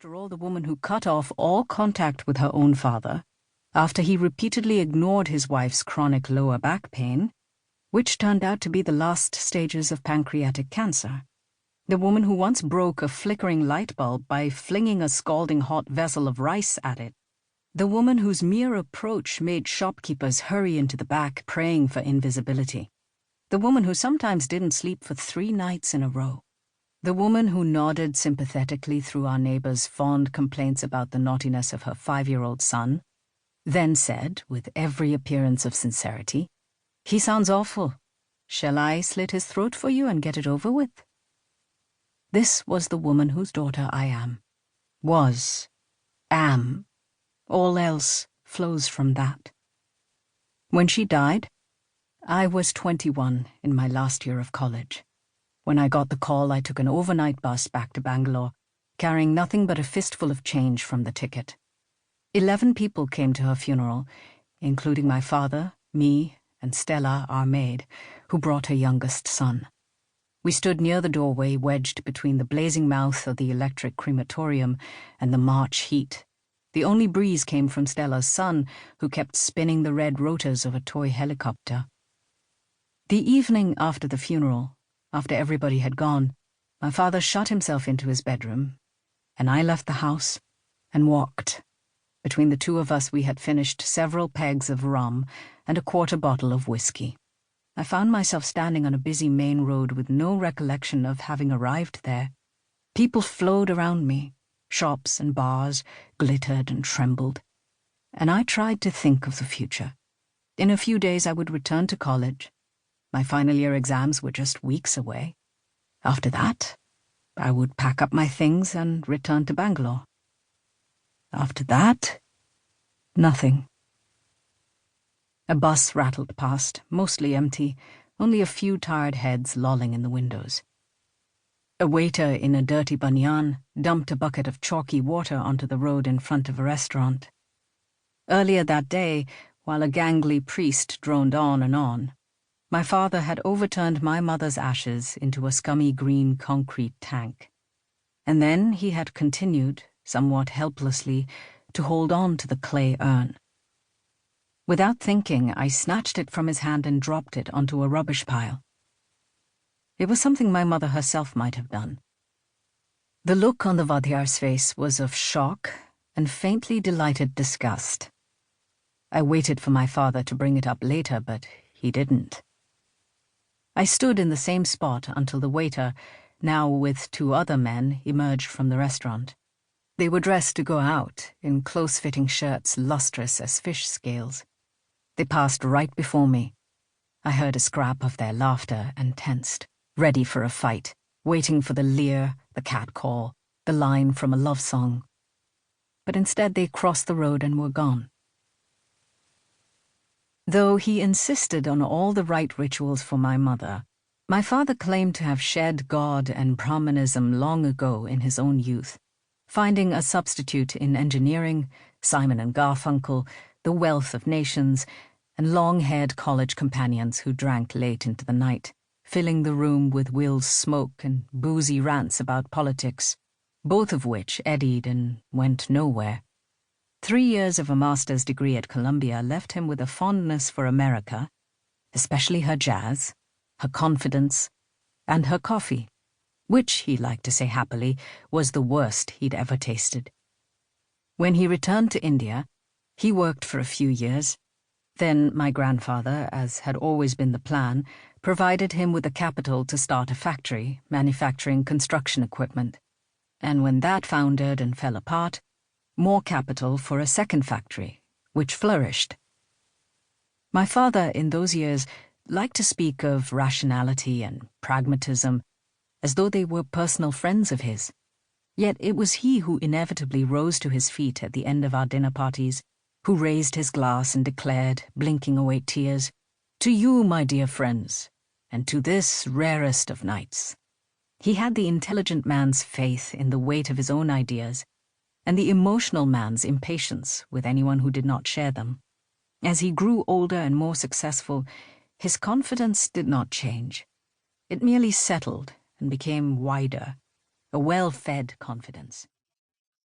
After all, the woman who cut off all contact with her own father, after he repeatedly ignored his wife's chronic lower back pain, which turned out to be the last stages of pancreatic cancer. The woman who once broke a flickering light bulb by flinging a scalding hot vessel of rice at it. The woman whose mere approach made shopkeepers hurry into the back praying for invisibility. The woman who sometimes didn't sleep for 3 nights in a row. The woman who nodded sympathetically through our neighbor's fond complaints about the naughtiness of her 5-year-old son, then said, with every appearance of sincerity, "He sounds awful. Shall I slit his throat for you and get it over with?" This was the woman whose daughter I am. Am. All else flows from that. When she died, I was 21 in my last year of college. When I got the call, I took an overnight bus back to Bangalore, carrying nothing but a fistful of change from the ticket. 11 people came to her funeral, including my father, me, and Stella, our maid, who brought her youngest son. We stood near the doorway, wedged between the blazing mouth of the electric crematorium and the March heat. The only breeze came from Stella's son, who kept spinning the red rotors of a toy helicopter. The evening after the funeral, after everybody had gone, my father shut himself into his bedroom, and I left the house and walked. Between the two of us, we had finished several pegs of rum and a quarter bottle of whiskey. I found myself standing on a busy main road with no recollection of having arrived there. People flowed around me. Shops and bars glittered and trembled. And I tried to think of the future. In a few days, I would return to college. My final year exams were just weeks away. After that, I would pack up my things and return to Bangalore. After that, nothing. A bus rattled past, mostly empty, only a few tired heads lolling in the windows. A waiter in a dirty banyan dumped a bucket of chalky water onto the road in front of a restaurant. Earlier that day, while a gangly priest droned on and on, my father had overturned my mother's ashes into a scummy green concrete tank. And then he had continued, somewhat helplessly, to hold on to the clay urn. Without thinking, I snatched it from his hand and dropped it onto a rubbish pile. It was something my mother herself might have done. The look on the Vadhyar's face was of shock and faintly delighted disgust. I waited for my father to bring it up later, but he didn't. I stood in the same spot until the waiter, now with 2 other men, emerged from the restaurant. They were dressed to go out, in close-fitting shirts lustrous as fish scales. They passed right before me. I heard a scrap of their laughter and tensed, ready for a fight, waiting for the leer, the catcall, the line from a love song. But instead they crossed the road and were gone. Though he insisted on all the right rituals for my mother, my father claimed to have shed God and Brahmanism long ago in his own youth, finding a substitute in engineering, Simon and Garfunkel, the wealth of nations, and long-haired college companions who drank late into the night, filling the room with Will's smoke and boozy rants about politics, both of which eddied and went nowhere. 3 years of a master's degree at Columbia left him with a fondness for America, especially her jazz, her confidence, and her coffee, which, he liked to say happily, was the worst he'd ever tasted. When he returned to India, he worked for a few years. Then my grandfather, as had always been the plan, provided him with the capital to start a factory manufacturing construction equipment. And when that foundered and fell apart, more capital for a second factory, which flourished. My father, in those years, liked to speak of rationality and pragmatism as though they were personal friends of his. Yet it was he who inevitably rose to his feet at the end of our dinner parties, who raised his glass and declared, blinking away tears, "To you, my dear friends, and to this rarest of nights." He had the intelligent man's faith in the weight of his own ideas, and the emotional man's impatience with anyone who did not share them. As he grew older and more successful, his confidence did not change. It merely settled and became wider, a well-fed confidence.